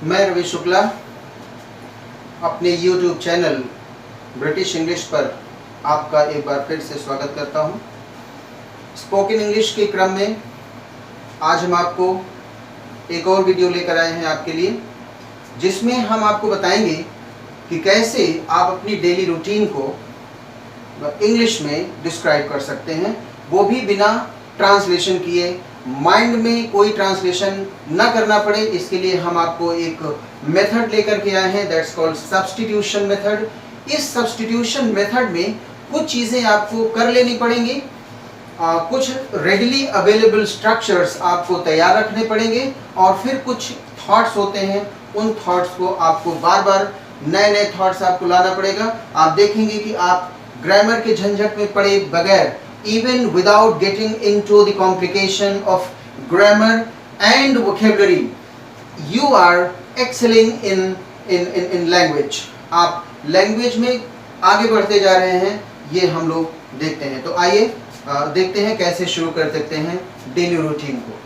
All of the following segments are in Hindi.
मैं रवि शुक्ला अपने YouTube चैनल ब्रिटिश इंग्लिश पर आपका एक बार फिर से स्वागत करता हूं। स्पोकन इंग्लिश के क्रम में आज हम आपको एक और वीडियो लेकर आए हैं आपके लिए, जिसमें हम आपको बताएंगे कि कैसे आप अपनी डेली रूटीन को इंग्लिश में डिस्क्राइब कर सकते हैं, वो भी बिना ट्रांसलेशन किए। माइंड में कोई ट्रांसलेशन ना करना पड़े, इसके लिए हम आपको एक मेथड लेकर के आए हैं, दैट्स कॉल्ड सब्स्टिट्यूशन मेथड। इस सब्स्टिट्यूशन मेथड में कुछ चीज़ें आपको कर लेनी पड़ेंगी, कुछ रेडिली अवेलेबल स्ट्रक्चर्स आपको तैयार रखने पड़ेंगे, और फिर कुछ थॉट्स होते हैं, उन थॉट्स को आपको बार बार नए नए थॉट्स आपको लाना पड़ेगा। आप देखेंगे कि आप ग्रामर के झंझट में पड़े बगैर, even without getting into the complication of grammar and vocabulary, you are excelling in language. आप लैंग्वेज में आगे बढ़ते जा रहे हैं, ये हम लोग देखते हैं। तो आइए देखते हैं कैसे शुरू कर सकते हैं डेली रूटीन को।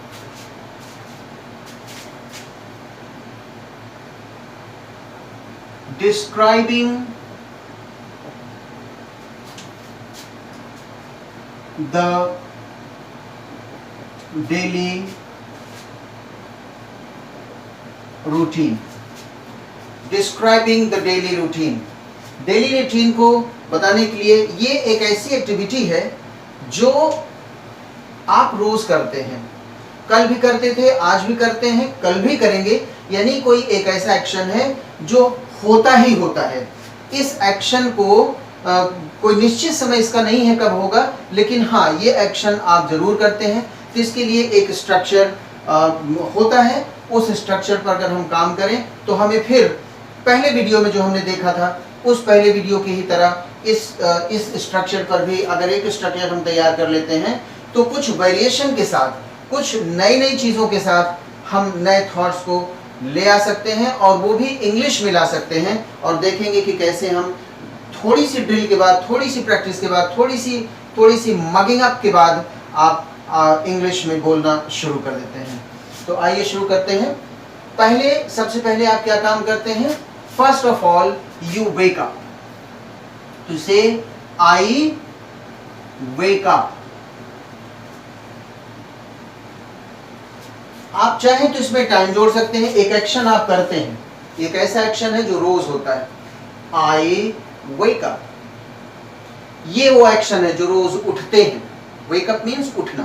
Describing the daily routine. Describing the daily routine. Daily routine को बताने के लिए ये एक ऐसी एक्टिविटी है जो आप रोज करते हैं, कल भी करते थे, आज भी करते हैं, कल भी करेंगे। यानी कोई एक ऐसा एक्शन है जो होता ही होता है। इस एक्शन को कोई निश्चित समय इसका नहीं है कब होगा, लेकिन हाँ, ये एक्शन आप जरूर करते हैं। तो इसके लिए एक स्ट्रक्चर होता है। उस स्ट्रक्चर पर अगर हम काम करें तो हमें फिर पहले वीडियो में जो हमने देखा था, उस पहले वीडियो की ही तरह इस स्ट्रक्चर पर भी अगर एक स्ट्रक्चर हम तैयार कर लेते हैं, तो कुछ वेरिएशन के साथ, कुछ नई नई चीज़ों के साथ हम नए थॉट्स को ले आ सकते हैं, और वो भी इंग्लिश में ला सकते हैं। और देखेंगे कि कैसे हम थोड़ी सी ड्रिल के बाद, थोड़ी सी प्रैक्टिस के बाद, थोड़ी सी मगिंग अप के बाद आप इंग्लिश में बोलना शुरू कर देते हैं। तो आइए शुरू करते हैं। सबसे पहले आप क्या काम करते हैं? First of all you wake up. टू से आई वेक अप। आप चाहें तो इसमें टाइम जोड़ सकते हैं। एक एक्शन आप करते हैं, एक ऐसा एक्शन है जो रोज होता है, आई वेक अप। ये वो एक्शन है जो रोज उठते हैं। वेक अप मीन्स उठना।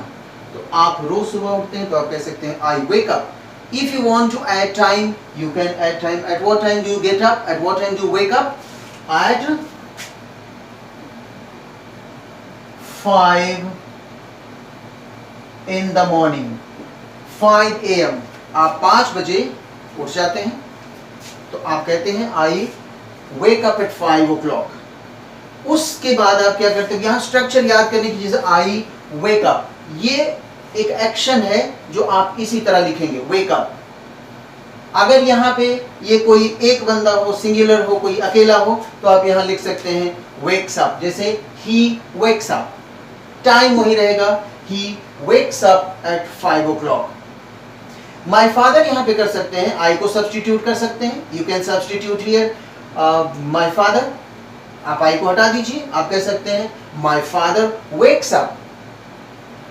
तो आप रोज सुबह उठते हैं तो आप कह सकते हैं I wake up. If you want to add time, you can add time. At what time do you get up? At what time do you wake up? At 5 in the morning, 5 AM। आप 5 बजे उठ जाते हैं, तो आप कहते हैं I wake up at 5 o'clock। उसके बाद आप क्या करते हैं? यहाँ स्ट्रक्चर याद करने की चीज, आई वेक अप। ये एक एक्शन है जो आप इसी तरह लिखेंगे, वेक अप। अगर यहाँ पे ये कोई एक बंदा हो, सिंगुलर हो, कोई अकेला हो, तो आप यहाँ लिख सकते हैं वेक्स अप। जैसे ही वेक्स अप, टाइम वही रहेगा, he wakes up at 5 o'clock। My father यहाँ पे कर सकते हैं, आई को सब्स्टिट्यूट कर सकते हैं। You can substitute here my father. आप आई को हटा दीजिए, आप कह सकते हैं माई फादर वेक्स अप।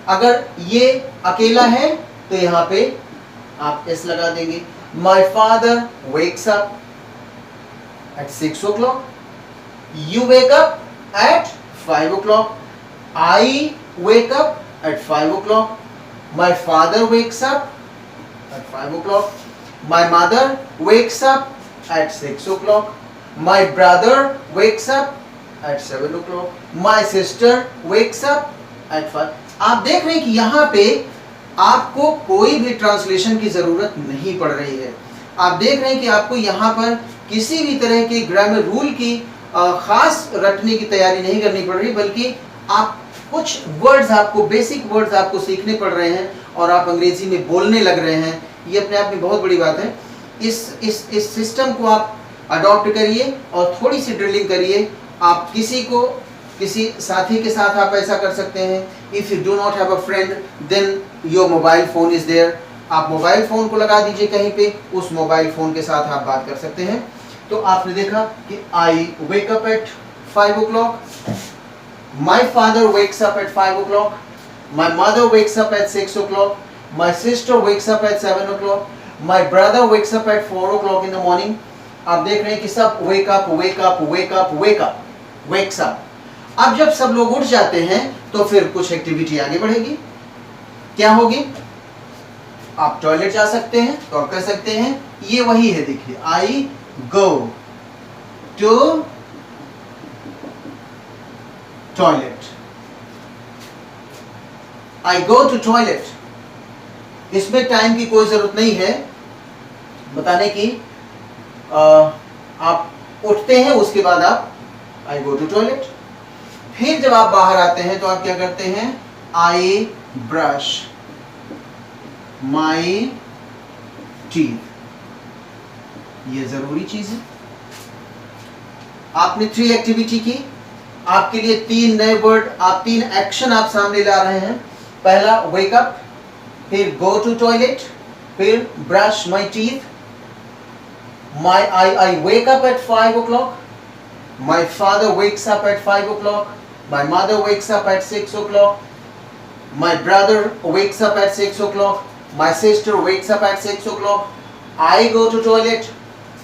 अगर ये अकेला है तो यहाँ पे आप एस लगा देंगे। My father wakes up at 6 o'clock। You wake up at 5 o'clock। I wake up at 5 o'clock। My father wakes up at 5 o'clock. My mother wakes up at 6 o'clock. My brother wakes up at 7 o'clock. My sister wakes up at 5. आप देख रहे हैं कि यहाँ पे आपको कोई भी ट्रांसलेशन की जरूरत नहीं पड़ रही है। आप देख रहे हैं कि आपको यहाँ पर किसी भी तरह के ग्रामर रूल की खास रटने की तैयारी नहीं करनी पड़ रही, बल्कि आप कुछ वर्ड्स, आपको बेसिक वर्ड्स आपको सीखने पड़ रहे हैं और आप अंग्रेजी में बोलने लग रहे हैं। ये अपने आप में बहुत बड़ी बात है। इस सिस्टम को आप अडॉप्ट करिए और थोड़ी सी ड्रिलिंग करिए। आप किसी साथी के साथ आप ऐसा कर सकते हैं। If you do not have a friend, then your mobile phone is there. आप मोबाइल फोन को लगा दीजिए कहीं पे, उस मोबाइल फोन के साथ आप बात कर सकते हैं। तो आपने देखा कि I wake up at 5 o'clock, my father wakes up at 5 o'clock, my mother wakes up at 6 o'clock, my sister wakes up at 7 o'clock, my brother wakes up at 4 o'clock in the morning। आप देख रहे हैं कि सब wake up, wake up, wake up, wake up, wakes up। अब जब सब लोग उठ जाते हैं तो फिर कुछ एक्टिविटी आगे बढ़ेगी। क्या होगी? आप टॉयलेट जा सकते हैं, तो आप कह सकते हैं ये वही है, देखिए, I go to toilet, I go to toilet. इसमें टाइम की कोई जरूरत नहीं है बताने की। आप उठते हैं, उसके बाद आप आई गो टू टॉयलेट। फिर जब आप बाहर आते हैं तो आप क्या करते हैं? I brush my teeth. ये जरूरी चीज है। आपने 3 एक्टिविटी की, आपके लिए 3 नए वर्ड, आप 3 एक्शन आप सामने ला रहे हैं। पहला वेक अप, फिर गो टू टॉयलेट, फिर brush my teeth. I wake up at 5 o'clock, my father wakes up at 5 o'clock, my mother wakes up at 6 o'clock, my brother wakes up at 6 o'clock, my sister wakes up at 6 o'clock, I go to toilet,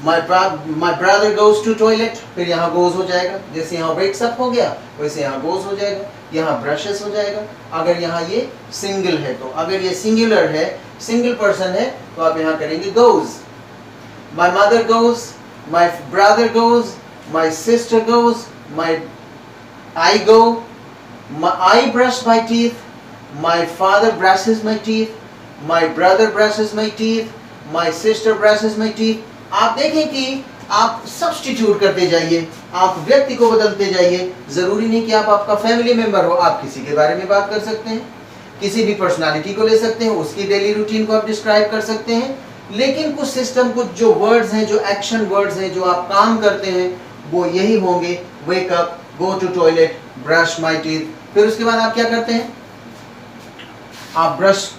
my brother goes to toilet। फिर यहाँ goes हो जाएगा, जैसे यहाँ wakes up हो गया वैसे यहाँ goes हो जाएगा, यहाँ brushes हो जाएगा। अगर यहाँ ये सिंगल है तो, अगर ये सिंगुलर है, सिंगल पर्सन है, तो आप यहाँ करेंगे goes। My mother goes, my brother goes, my sister goes, I go, I brush my teeth, my father brushes my teeth, my brother brushes my teeth, my sister brushes my teeth। आप देखें कि आप सब्स्टिट्यूट करते जाइए, आप व्यक्ति को बदलते जाइए। जरूरी नहीं कि आप आपका फैमिली मेंबर हो, आप किसी के बारे में बात कर सकते हैं, किसी भी पर्सनालिटी को ले सकते हैं, उसकी डेली रूटीन को आप डिस्क्राइब कर सकते हैं। लेकिन कुछ सिस्टम, कुछ जो वर्ड्स हैं, जो एक्शन वर्ड्स हैं, जो आप काम करते हैं, वो यही होंगे। Wake up, go to toilet, brush my teeth. फिर उसके बाद आप क्या करते हैं? आप brush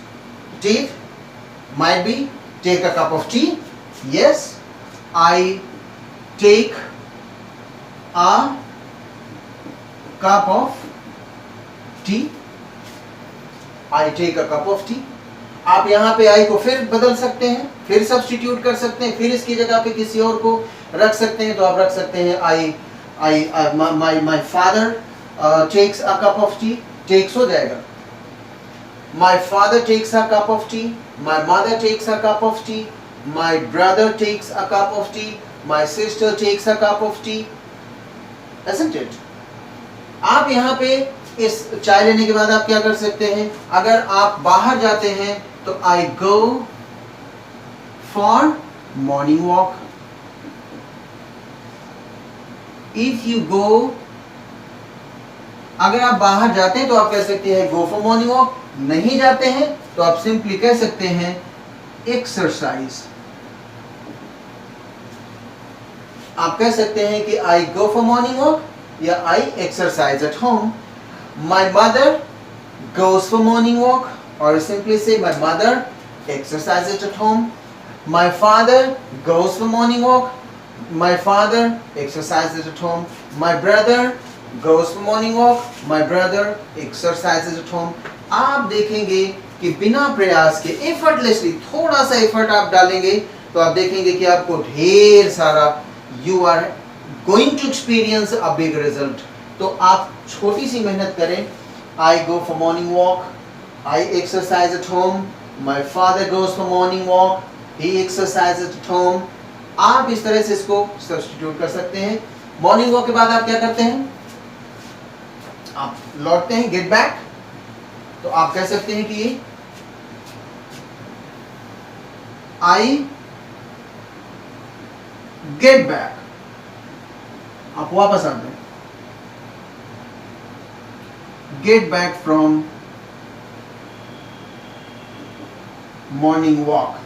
teeth, might be take a cup of tea. Yes, I take a cup of tea, I take a cup of tea. आप यहाँ पे आई को फिर बदल सकते हैं, फिर सब्स्टिट्यूट कर सकते हैं, फिर इसकी जगह पे किसी और को रख सकते हैं। तो आप रख सकते हैं my father takes a cup of tea, takes हो जाएगा। My father takes a cup of tea, my mother takes a cup of tea, my brother takes a cup of tea, my sister takes a cup of tea. Isn't it? आप यहाँ पे इस चाय लेने के बाद आप क्या कर सकते हैं? अगर आप बाहर जाते हैं तो I go for morning walk. If you go, अगर आप बाहर जाते हैं तो आप कह सकते हैं गो फॉर मॉर्निंग वॉक। नहीं जाते हैं तो आप सिंपली कह सकते हैं एक्सरसाइज। आप कह सकते हैं कि I go for morning walk या I exercise at home. My mother goes for morning walk, or simply say my mother exercises at home. My father goes for morning walk. My father exercises at home. My brother goes for morning walk. My brother exercises at home। आप देखेंगे कि बिना प्रयास के, effortlessly, थोड़ा सा एफर्ट आप डालेंगे तो आप देखेंगे कि आपको ढेर सारा, you are going to experience a big result। तो आप छोटी सी मेहनत करें। I go for morning walk, I exercise at home, my father goes for morning walk, he exercise at home. आप इस तरह से इसको सब्स्टिट्यूट कर सकते हैं। मॉर्निंग वॉक के बाद आप क्या करते हैं? आप लौटते हैं, गेट बैक। तो आप कह सकते हैं कि आई गेट बैक, आप वापस आते हैं। Get back from morning walk।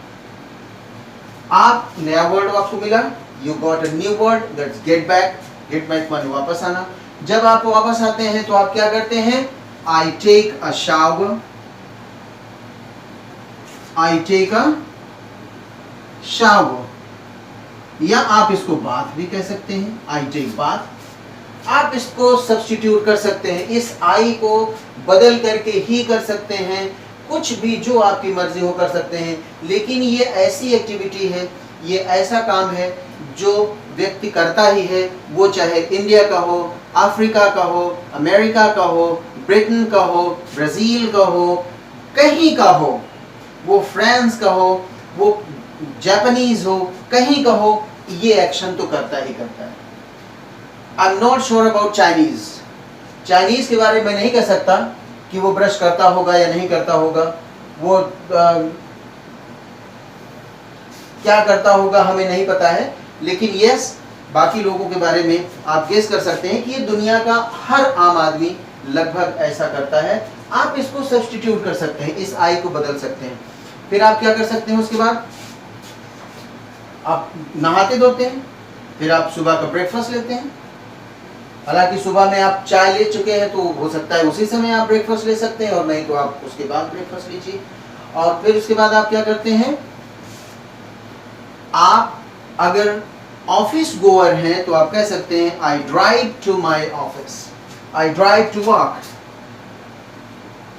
आप नया वर्ड आपको मिला, you got a new word, that's get back। get back माने वापस आना। जब आप वापस आते हैं तो आप क्या करते हैं? I take a shower, I take a shower, या आप इसको बाथ भी कह सकते हैं, आई टेक बाथ। आप इसको सब्स्टिट्यूट कर सकते हैं, इस आई को बदल करके ही कर सकते हैं, कुछ भी जो आपकी मर्जी हो कर सकते हैं। लेकिन ये ऐसी एक्टिविटी है, ये ऐसा काम है जो व्यक्ति करता ही है, वो चाहे इंडिया का हो, अफ्रीका का हो, अमेरिका का हो, ब्रिटेन का हो, ब्राज़ील का हो, कहीं का हो, वो फ्रांस का हो, वो जापानीज हो, कहीं का हो, ये एक्शन तो करता ही करता है। I am not sure about Chinese, Chinese के बारे में नहीं कह सकता कि वो ब्रश करता होगा या नहीं करता होगा, वो क्या करता होगा हमें नहीं पता है। लेकिन यस, बाकी लोगों के बारे में आप गेस कर सकते हैं कि ये दुनिया का हर आम आदमी लगभग ऐसा करता है। आप इसको सब्स्टिट्यूट कर सकते हैं, इस आई को बदल सकते हैं। फिर आप क्या कर सकते हैं, उसके बाद आप नहाते धोते हैं, फिर आप सुबह का ब्रेकफास्ट लेते हैं। हालांकि सुबह में आप चाय ले चुके हैं तो हो सकता है उसी समय आप ब्रेकफास्ट ले सकते हैं, और नहीं तो आप उसके बाद ब्रेकफास्ट लीजिए। और फिर उसके बाद आप क्या करते हैं, आप अगर ऑफिस गोअर हैं तो आप कह सकते हैं I drive to my office, I drive to work,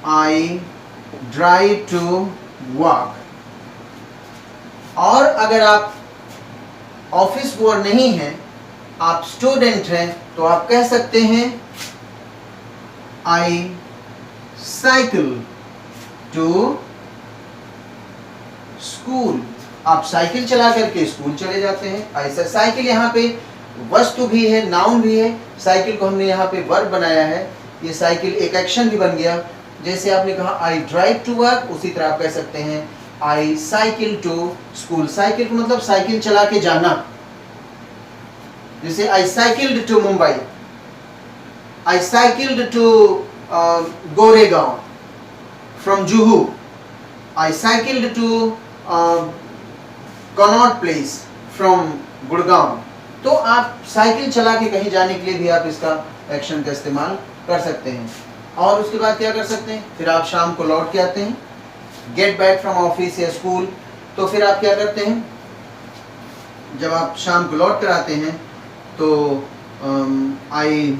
I drive to work. और अगर आप ऑफिस गोअर नहीं हैं, आप स्टूडेंट हैं, तो आप कह सकते हैं आई साइकिल टू स्कूल। आप साइकिल चला करके स्कूल चले जाते हैं। ऐसा साइकिल यहाँ पे वस्तु भी है, नाउन भी है, साइकिल को हमने यहाँ पे वर्ब बनाया है। ये साइकिल एक एक्शन भी बन गया। जैसे आपने कहा आई ड्राइव टू वर्क, उसी तरह आप कह सकते हैं I cycle to school. Cycle को मतलब साइकिल चला के जाना। जैसे I cycled to Mumbai, I cycled to Goregaon from Juhu, I cycled to Connaught Place from Gurgaon. तो आप साइकिल चला के कहीं जाने के लिए भी आप इसका एक्शन का इस्तेमाल कर सकते हैं। और उसके बाद क्या कर सकते हैं, फिर आप शाम को लौट के आते हैं, गेट बैक फ्रॉम ऑफिस या स्कूल। तो फिर आप क्या करते हैं, जब आप शाम को लौट कर आते हैं तो I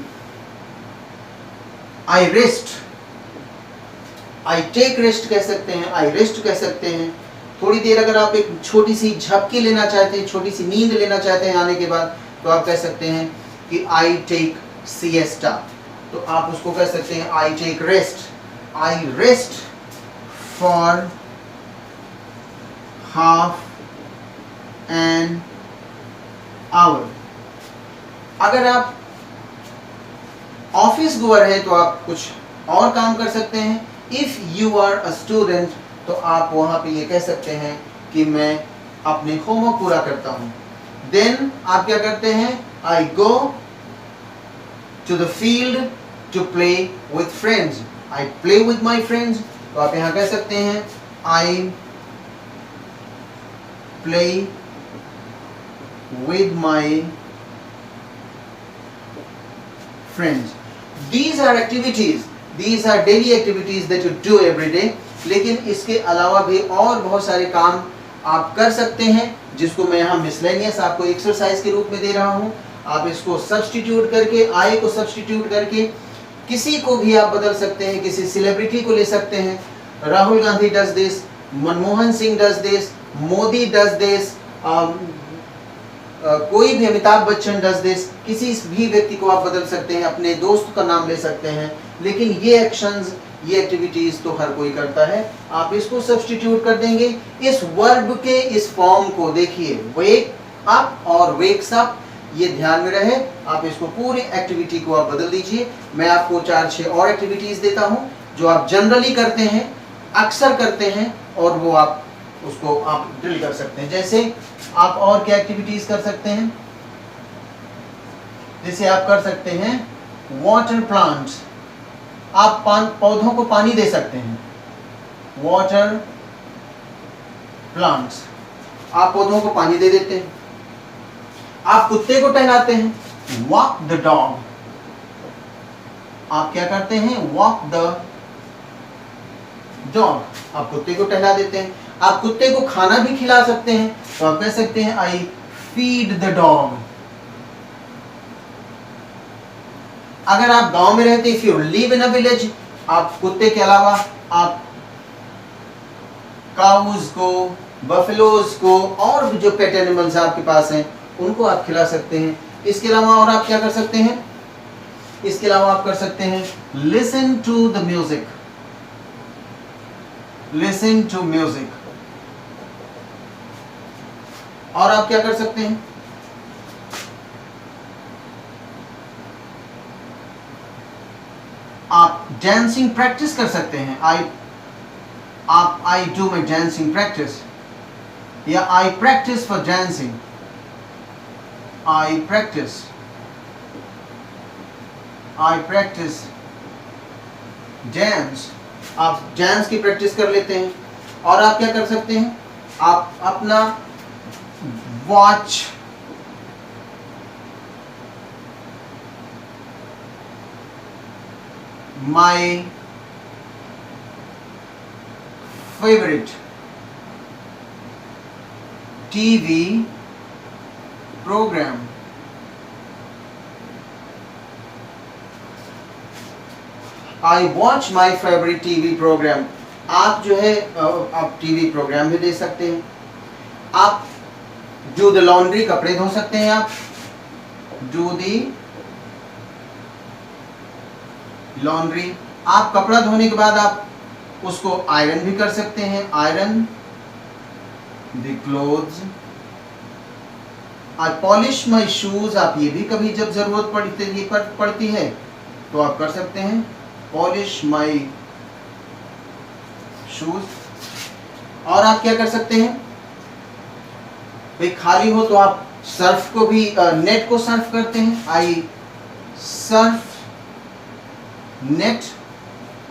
rest, I take rest कह सकते हैं, आई रेस्ट कह सकते हैं। थोड़ी देर अगर आप एक छोटी सी झपकी लेना चाहते हैं, छोटी सी नींद लेना चाहते हैं आने के बाद, तो आप कह सकते हैं कि आई टेक सिएस्टा। तो आप उसको कह सकते हैं I take rest, I rest for half an hour. अगर आप ऑफिस गोअर हैं तो आप कुछ और काम कर सकते हैं। If you are a student, तो आप वहां पे ये कह सकते हैं कि मैं अपने होमवर्क पूरा करता हूं। देन आप क्या करते हैं, I go to the field to play with friends, I play with my friends. तो आप यहां कह सकते हैं I play with my friends. These are activities, these are daily activities that you do every day. लेकिन इसके अलावा भी और बहुत सारे काम आप कर सकते हैं, जिसको मैं यहाँ मिसलेनियस आपको एक्सरसाइज के रूप में दे रहा हूँ। आप इसको सब्स्टिट्यूट करके, आई को सब्स्टिट्यूट करके किसी को भी आप बदल सकते हैं, किसी सेलिब्रिटी को ले सकते हैं। Rahul Gandhi does this, Manmohan Singh does this, Modi does this, कोई भी, अमिताभ बच्चन डज दिस। किसी भी व्यक्ति को आप बदल सकते हैं, अपने दोस्त का नाम ले सकते हैं। लेकिन ये एक्शंस, ये एक्टिविटीज तो हर कोई करता है। आप इसको सब्स्टिट्यूट कर देंगे। इस वर्ब के इस फॉर्म को देखिए, वेक अप और वेक्स अप, ये ध्यान में रहे। आप इसको पूरी एक्टिविटी को आप बदल दीजिए। मैं आपको 4-6 और एक्टिविटीज देता हूं जो आप जनरली करते हैं, अक्सर करते हैं, और वो आप उसको आप ड्रिल कर सकते हैं। जैसे आप और क्या एक्टिविटीज कर सकते हैं, जैसे आप कर सकते हैं वाटर प्लांट्स, आप पौधों को पानी दे सकते हैं। वाटर प्लांट्स, आप पौधों को पानी दे देते हैं। आप कुत्ते को टहलाते हैं, वॉक द डॉग। आप क्या करते हैं, वॉक द डॉग, आप कुत्ते को टहला देते हैं। आप कुत्ते को खाना भी खिला सकते हैं, तो आप कह सकते हैं आई फीड द डॉग। अगर आप गांव में रहते, if you live in a village, आप कुत्ते के अलावा आप काउज को, बफेलोज को और भी जो पेट एनिमल्स आपके पास हैं उनको आप खिला सकते हैं। इसके अलावा और आप क्या कर सकते हैं? इसके अलावा आप कर सकते हैं listen to the music, listen to music. और आप क्या कर सकते हैं? आप डांसिंग प्रैक्टिस कर सकते हैं। I do my dancing practice, या I practice for dancing, I practice dance. आप डांस की प्रैक्टिस कर लेते हैं। और आप क्या कर सकते हैं? आप अपना watch my favourite TV programme. I watch my favourite TV programme. आप जो है आप टीवी प्रोग्राम भी दे सकते हैं। आप डू द लॉन्ड्री, कपड़े धो सकते हैं। आप डू दी लॉन्ड्री। आप कपड़ा धोने के बाद आप उसको आयरन भी कर सकते हैं। Iron the clothes. I polish my shoes. आप ये भी कभी जब जरूरत पड़ती है तो आप कर सकते हैं पॉलिश माई शूज। और आप क्या कर सकते हैं? भाई खाली हो तो आप सर्फ को भी, नेट को सर्फ करते हैं। आई सर्फ नेट।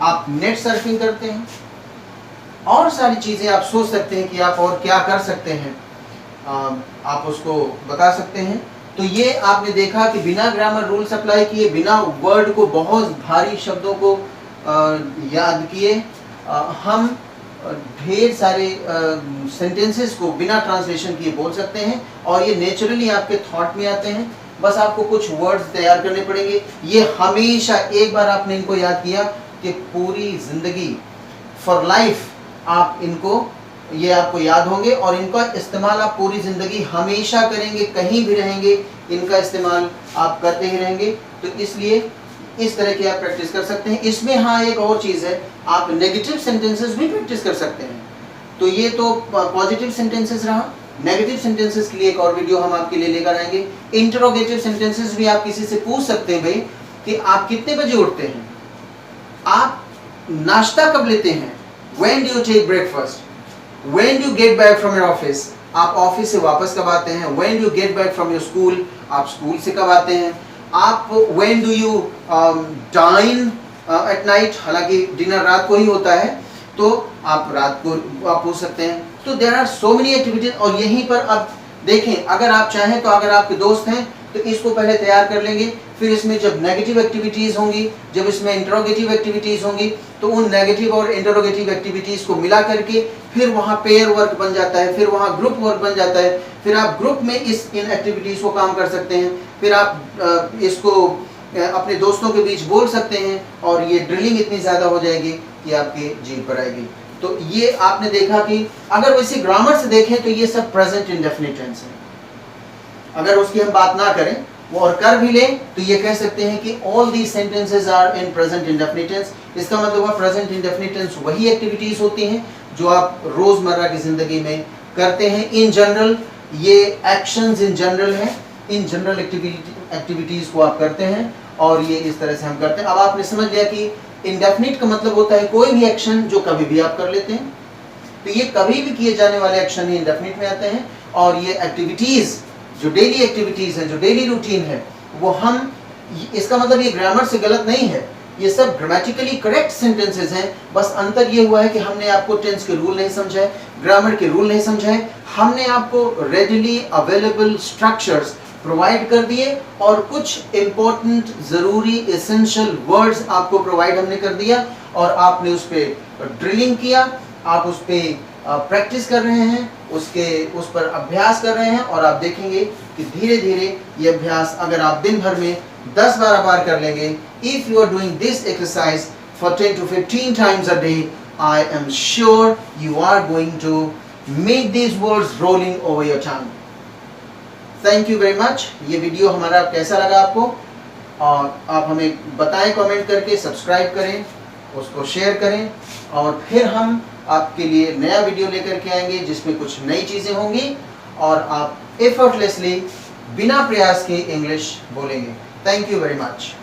आप नेट सर्फिंग करते हैं। और सारी चीजें आप सोच सकते हैं कि आप और क्या कर सकते हैं, आप उसको बता सकते हैं। तो ये आपने देखा कि बिना ग्रामर रूल्स अप्लाई किए, बिना वर्ड को, बहुत भारी शब्दों को याद किए, हम ढेर सारे सेंटेंसेस को बिना ट्रांसलेशन किए बोल सकते हैं। और ये नेचुरली आपके थॉट में आते हैं। बस आपको कुछ वर्ड्स तैयार करने पड़ेंगे। ये हमेशा, एक बार आपने इनको याद किया कि पूरी जिंदगी, फॉर लाइफ आप इनको, ये आपको याद होंगे और इनका इस्तेमाल आप पूरी जिंदगी हमेशा करेंगे। कहीं भी रहेंगे इनका इस्तेमाल आप करते ही रहेंगे। तो इसलिए इस तरह की आप प्रैक्टिस कर सकते हैं। इसमें हाँ एक और चीज़ है, आप नेगेटिव सेंटेंसेस भी प्रैक्टिस कर सकते हैं। तो ये तो पॉजिटिव सेंटेंसेस रहा। नेगेटिव सेंटेंसेस के लिए एक और वीडियो हम आपके लिए लेकर आएंगे। इंटरोगेटिव सेंटेंसेस भी आप किसी से पूछ सकते हैं भाई कि आप कितने बजे उठते हैं, आप नाश्ता कब लेते हैं, When do you take breakfast? When do you get back from your office? आप ऑफिस से वापस कब आते हैं? When do you get back from your school? आप स्कूल से कब आते हैं? आप When do you dine at night? हालांकि डिनर रात को ही होता है, तो आप रात को आप पूछ सकते हैं। तो there are so many activities। और यहीं पर अब देखें, अगर आप चाहें तो अगर आपके दोस्त हैं तो इसको पहले तैयार कर लेंगे। फिर इसमें जब नेगेटिव एक्टिविटीज़ होंगी, जब इसमें इंटरोगेटिव एक्टिविटीज़ होंगी, तो उन नेगेटिव और इंटरोगेटिव एक्टिविटीज़ को मिला करके फिर वहाँ पेयर वर्क बन जाता है, फिर वहाँ ग्रुप वर्क बन जाता है। फिर आप ग्रुप में इन एक्टिविटीज़ को काम कर सकते हैं। फिर आप इसको अपने दोस्तों के बीच बोल सकते हैं और ये ड्रिलिंग इतनी ज़्यादा हो जाएगी कि आपके जीभ पर आएगी। तो ये आपने देखा कि अगर वैसे ग्रामर से देखें तो ये सब प्रेजेंट इंडेफिनिट टेंस है। अगर उसकी हम बात ना करें वो और कर भी लें तो ये कह सकते हैं कि all the sentences are in present indefinite tense. इसका मतलब हुआ प्रेजेंट इंडेफिनिट टेंस वही एक्टिविटीज होती हैं जो आप रोजमर्रा की जिंदगी में करते हैं। इन जनरल ये एक्शंस इन जनरल है, इन जनरल एक्टिविटीज को आप करते हैं और ये इस तरह से हम करते हैं। अब आपने समझ लिया कि इंडेफिनिट का मतलब होता है कोई भी एक्शन जो कभी भी आप कर लेते हैं। तो ये कभी भी किए जाने वाले एक्शन ही इंडेफिनिट में आते हैं। और ये एक्टिविटीज जो डेली एक्टिविटीज है, जो डेली रूटीन है, वो हम, इसका मतलब ये ग्रामर से गलत नहीं है, ये सब ग्रामेटिकली करेक्ट सेंटेंसेस हैं। बस अंतर ये हुआ है कि हमने आपको टेंस के रूल नहीं समझाए, ग्रामर के रूल नहीं समझाए। हमने आपको रेडिली अवेलेबल स्ट्रक्चर्स प्रोवाइड कर दिए और कुछ इंपॉर्टेंट, ज़रूरी, एसेंशियल वर्ड्स आपको प्रोवाइड हमने कर दिया और आपने उस पर ड्रिलिंग किया, आप उस पर प्रैक्टिस कर रहे हैं, उस पर अभ्यास कर रहे हैं, और आप देखेंगे कि धीरे धीरे ये अभ्यास अगर आप दिन भर में 10-12 बार कर लेंगे, if you are doing this exercise for 10 to 15 times a day, I am sure you are going to make these words rolling over your tongue. Thank you very much. ये वीडियो हमारा कैसा लगा आपको, और आप हमें बताएं कमेंट करके, सब्सक्राइब करें, उसको शेयर करें, और फिर हम आपके लिए नया वीडियो लेकर के आएंगे जिसमें कुछ नई चीज़ें होंगी और आप एफर्टलेसली बिना प्रयास के इंग्लिश बोलेंगे। Thank you very much.